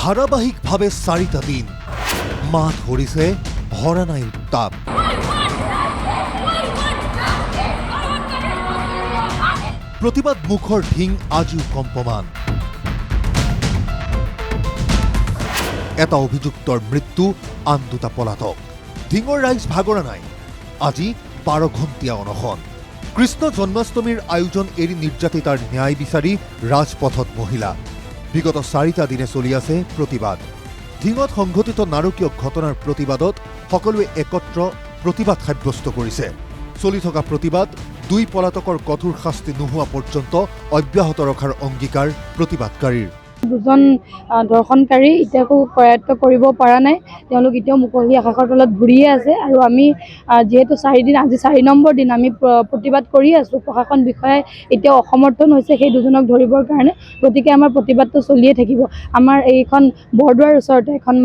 ধাৰাবাহিকভাৱে 4টা দিন মাত ধৰিছে ভৰা নাই উত্তাপ। প্ৰতিবাদ মুখৰ ঢিং আজিও কম্পমান। এটা অভিযুক্তৰ মৃত্যু, আন দুটা পলাতক। ঢিঙৰ ৰাইজ ভাগৰা নাই। আজি 12 ঘণ্টীয়া অনশন। কৃষ্ণ জন্মাষ্টমীৰ আয়োজন এৰি নিৰ্যাতিতাৰ ন্যায় বিচাৰি ৰাজপথত মহিলা। বিগত 4টা দিনে চলি আছে প্ৰতিবাদ। ঢিঙত সংঘটিত নাৰকীয় ঘটনাৰ প্ৰতিবাদত সকলোৱে একত্ৰ প্ৰতিবাদ সাব্যস্ত কৰিছে। চলি থকা প্ৰতিবাদ 2 পলাতকৰ কঠোৰ শাস্তি নোহোৱা পৰ্যন্ত অব্যাহত ৰখাৰ অংগীকাৰ প্ৰতিবাদকাৰীৰ। 2জন দৰ্শনকাৰী এতিয়াও কৰায়ত্ব কৰিব পৰা নাই। তেওঁলোক এতিয়াও মুকলি আকাশৰ তলত ঘূৰিয়ে আছে। আৰু আমি যিহেতু 4 দিন, আজি 4 নম্বৰ দিন আমি প্ৰতিবাদ কৰি আছোঁ। প্ৰশাসন বিষয়াই এতিয়াও অসমৰ্থন হৈছে সেই 2জনক ধৰিবৰ কাৰণে। গতিকে আমাৰ প্ৰতিবাদটো চলিয়ে থাকিব। আমাৰ এইখন বৰদোৱাৰ ওচৰতে এখন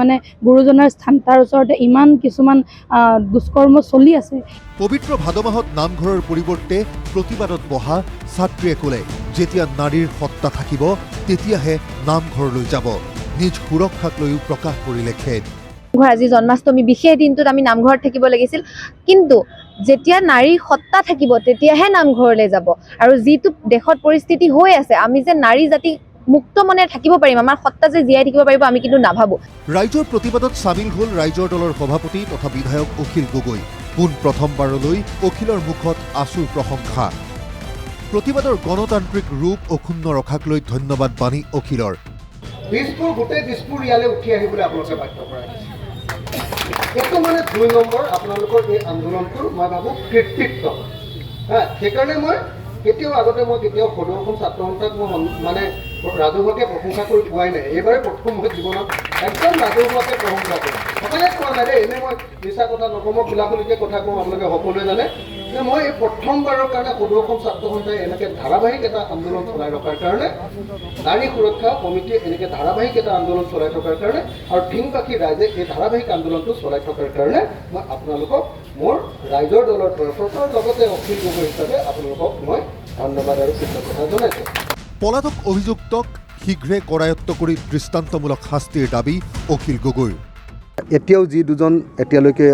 গুৰুজনাৰ স্থান, তাৰ ওচৰতে ইমান কিছুমান দুষ্কৰ্ম চলি আছে। পবিত্ৰ ভাদ মাহত নামঘৰৰ পৰিৱৰ্তে প্ৰতিবাদত বহা ছাত্ৰীয়ে ক'লে, যেতিয়া নাৰীৰ সত্তা থাকিব তেতিয়াহে নামঘৰলৈ যাব। নিজ সুৰক্ষাক লৈও প্ৰকাশ কৰিলে খেদ। আজি জন্মাষ্টমী বিশেষ দিনটোত আমি নামঘৰত থাকিব লাগিছিল, কিন্তু যেতিয়া নাৰীৰ সত্তা থাকিব তেতিয়াহে নামঘৰলৈ যাব। আৰু যিটো দেশত পৰিস্থিতি হৈ আছে, আমি যে নাৰী জাতি মুক্ত মনে থাকিব পাৰিম, আমাৰ সত্তা যে জীয়াই থাকিব পাৰিব, আমি কিন্তু নাভাবোঁ। ৰাইজৰ প্ৰতিবাদত চামিল হ'ল ৰাইজৰ দলৰ সভাপতি তথা বিধায়ক অখিল গগৈ। পোন প্ৰথমবাৰলৈ অখিলৰ মুখত আচুৰ প্ৰশংসা। প্ৰতিবাদৰ গণতান্ত্ৰিক ৰূপ অক্ষুণ্ণ ৰখাক লৈ ধন্যবাদ বাণী অখিলৰ। গোটেই দিছপুৰ ইয়ালৈ উঠি আহিবলৈ আপোনালোকে বাধ্য কৰাই দিছে। এইটো 2 নম্বৰ আপোনালোকৰ এই আন্দোলনটোৰ মই ভাবোঁ কৃতিত্ব। সেইকাৰণে মই কেতিয়াও সদৌ ছাত্ৰ সন্থাক মই ৰাজহুৱাকৈ প্ৰশংসা কৰি পোৱাই নাই। এইবাৰে প্ৰথম মই জীৱনত একদম ৰাজহুৱাকৈ প্ৰশংসা কৰোঁ। সকলোৱে কোৱা নাই দেই, এনেই মই মিছা কথা নকওঁ, মই খোলাখুলিকৈ কথা কওঁ, আপোনালোকে সকলোৱে জানে যে মই এই প্ৰথমবাৰৰ কাৰণে সদৌ অসম ছাত্ৰ সন্থাই এনেকৈ ধাৰাবাহিক এটা আন্দোলন চলাই থকাৰ কাৰণে, নাৰী সুৰক্ষা কমিটিয়ে এনেকৈ ধাৰাবাহিক এটা আন্দোলন চলাই থকাৰ কাৰণে, আৰু ঢিংবাসী ৰাইজে এই ধাৰাবাহিক আন্দোলনটো চলাই থকাৰ কাৰণে মই আপোনালোকক মোৰ ৰাইজৰ দলৰ তৰফৰ পৰা লগতে অখিল গগৈ হিচাপে আপোনালোকক মই ধন্যবাদ আৰু কৃতজ্ঞতা জনাইছোঁ। পলাতক অভিযুক্তক শীঘ্ৰে কৰায়ত্ব কৰি দৃষ্টান্তমূলক শাস্তিৰ দাবী অখিল গগৈৰ। এতিয়াও যি 2জন এতিয়ালৈকে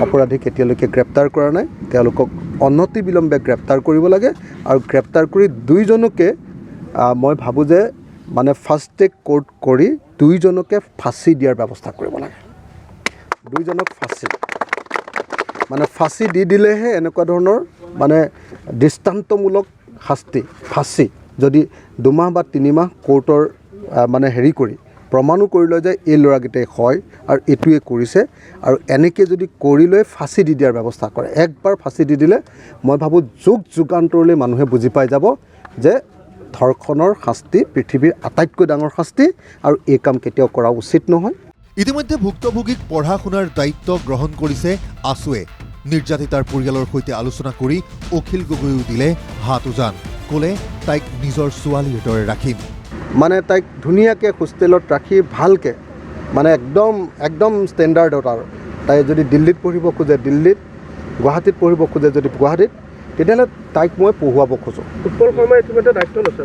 অপৰাধীক এতিয়ালৈকে গ্ৰেপ্তাৰ কৰা নাই, তেওঁলোকক অনতিবিলম্বে গ্ৰেপ্তাৰ কৰিব লাগে। আৰু গ্ৰেপ্তাৰ কৰি 2জনকে মই ভাবোঁ যে ফাষ্ট ট্ৰেক কোৰ্ট কৰি 2জনকে ফাঁচি দিয়াৰ ব্যৱস্থা কৰিব লাগে। 2জনক ফাঁচি দি দিলেহে এনেকুৱা ধৰণৰ দৃষ্টান্তমূলক শাস্তি, ফাঁচি যদি 2 মাহ বা 3 মাহ কোৰ্টৰ হেৰি কৰি প্ৰমাণো কৰি লয় যে এই ল'ৰাকেইটাই হয় আৰু এইটোৱে কৰিছে, আৰু এনেকৈ যদি কৰি লৈ ফাঁচি দি দিয়াৰ ব্যৱস্থা কৰে। একবাৰ ফাঁচি দি দিলে মই ভাবোঁ যুগান্তৰলৈ মানুহে বুজি পাই যাব যে ধৰ্ষণৰ শাস্তি পৃথিৱীৰ আটাইতকৈ ডাঙৰ শাস্তি, আৰু এই কাম কেতিয়াও কৰা উচিত নহয়। ইতিমধ্যে ভুক্তভোগীক পঢ়া শুনাৰ দায়িত্ব গ্ৰহণ কৰিছে আছুৱে। নিৰ্যাতিতাৰ পৰিয়ালৰ সৈতে আলোচনা কৰি অখিল গগৈও দিলে হাত উজান। ক'লে, তাইক নিজৰ ছোৱালীৰ দৰে ৰাখিম। তাইক ধুনীয়াকৈ হোষ্টেলত ৰাখি ভালকৈ একদম ষ্টেণ্ডাৰ্ডত, আৰু তাই যদি দিল্লীত পঢ়িব খোজে দিল্লীত, গুৱাহাটীত পঢ়িব খোজে যদি গুৱাহাটীত, তেতিয়াহ'লে তাইক মই পঢ়ুৱাব খোজোঁ। উৎপল শৰ্মাই ইতিমধ্যে দায়িত্ব লৈছে।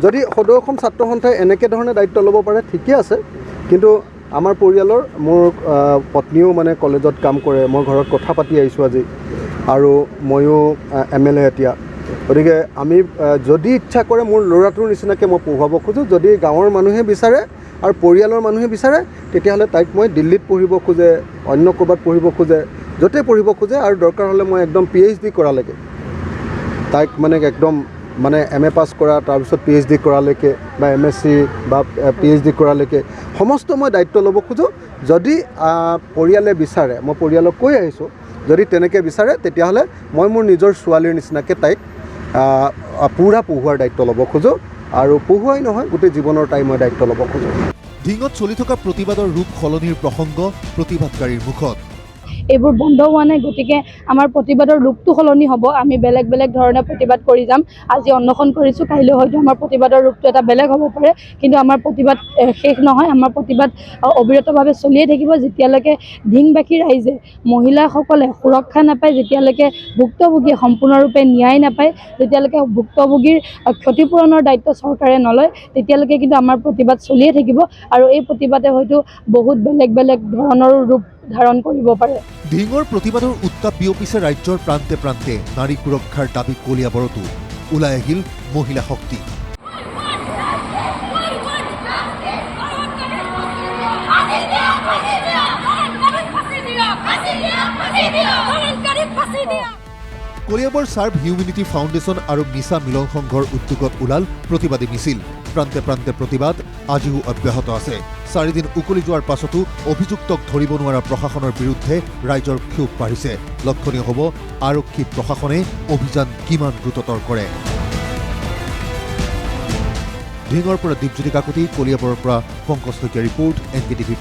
যদি সদৌ অসম ছাত্ৰ সন্থাই এনেকৈ ধৰণে দায়িত্ব ল'ব পাৰে ঠিকে আছে, কিন্তু আমাৰ পৰিয়ালৰ মোৰ পত্নীও কলেজত কাম কৰে, মই ঘৰত কথা পাতি আহিছোঁ আজি, আৰু ময়ো MLA এতিয়া। গতিকে আমি যদি ইচ্ছা কৰে মোৰ ল'ৰাটোৰ নিচিনাকৈ মই পঢ়ুৱাব খোজোঁ। যদি গাঁৱৰ মানুহে বিচাৰে আৰু পৰিয়ালৰ মানুহে বিচাৰে, তেতিয়াহ'লে তাইক মই দিল্লীত পঢ়িব খোজে, অন্য ক'ৰবাত পঢ়িব খোজে, য'তে পঢ়িব খোজে, আৰু দৰকাৰ হ'লে মই একদম PhD কৰালৈকে তাইক একদম MA পাছ কৰা, তাৰপিছত PhD কৰালৈকে বা MSc বা PhD কৰালৈকে সমস্ত মই দায়িত্ব ল'ব খোজোঁ। যদি পৰিয়ালে বিচাৰে, মই পৰিয়ালক কৈ আহিছোঁ, যদি তেনেকৈ বিচাৰে তেতিয়াহ'লে মই মোৰ নিজৰ ছোৱালীৰ নিচিনাকৈ তাইক পূৰা পঢ়ুৱাৰ দায়িত্ব ল'ব খোজোঁ, আৰু পঢ়ুৱাই নহয় গোটেই জীৱনৰ তাই মই দায়িত্ব ল'ব খোজোঁ। ঢিঙত চলি থকা প্ৰতিবাদৰ ৰূপ সলনিৰ প্ৰসংগ প্ৰতিবাদকাৰীৰ মুখত। এইবোৰ বন্ধ হোৱা নাই। গতিকে আমাৰ প্ৰতিবাদৰ ৰূপটো সলনি হ'ব। আমি বেলেগ বেলেগ ধৰণে প্ৰতিবাদ কৰি যাম। আজি অন্বেষণ কৰিছোঁ, কাইলৈ হয়তো আমাৰ প্ৰতিবাদৰ ৰূপটো এটা বেলেগ হ'ব পাৰে, কিন্তু আমাৰ প্ৰতিবাদ শেষ নহয়। আমাৰ প্ৰতিবাদ অবিৰতভাৱে চলিয়ে থাকিব যেতিয়ালৈকে ধিংবাসী ৰাইজে, মহিলাসকলে সুৰক্ষা নাপায়, যেতিয়ালৈকে ভুক্তভোগীয়ে সম্পূৰ্ণৰূপে ন্যায় নাপায়, যেতিয়ালৈকে ভুক্তভোগীৰ ক্ষতিপূৰণৰ দায়িত্ব চৰকাৰে নলয়, তেতিয়ালৈকে কিন্তু আমাৰ প্ৰতিবাদ চলিয়ে থাকিব। আৰু এই প্ৰতিবাদে হয়তো বহুত বেলেগ বেলেগ ধৰণৰ ৰূপ ধাৰণ কৰিব পাৰে। ধিঙৰ প্ৰতিবাদৰ উত্তাপ বিয়পিছে ৰাজ্যৰ প্ৰান্তে প্ৰান্তে। নাৰী সুৰক্ষাৰ দাবী কলিয়াবৰতো ওলাই আহিল মহিলা শক্তি। কলিয়াবৰ চাৰ্ভ হিউমেনিটি ফাউণ্ডেশ্যন আৰু মিছা মিলন সংঘৰ উদ্যোগত ওলাল প্ৰতিবাদী মিছিল। প্ৰান্তে প্ৰান্তে প্ৰতিবাদ আজিও অব্যাহত আছে। 4 দিন উকলি যোৱাৰ পাছতো অভিযুক্তক ধৰিব নোৱাৰা প্ৰশাসনৰ বিৰুদ্ধে ৰাইজৰ ক্ষোভ বাঢ়িছে। লক্ষণীয় হ'ব আৰক্ষী প্ৰশাসনে অভিযান কিমান দ্ৰুততৰ কৰে। ধিঙৰ পৰা দীপজ্যোতি কাকতি, কলিয়াবৰৰ পৰা পংকজ শইকীয়া ৰিপৰ্ট, NKTV+।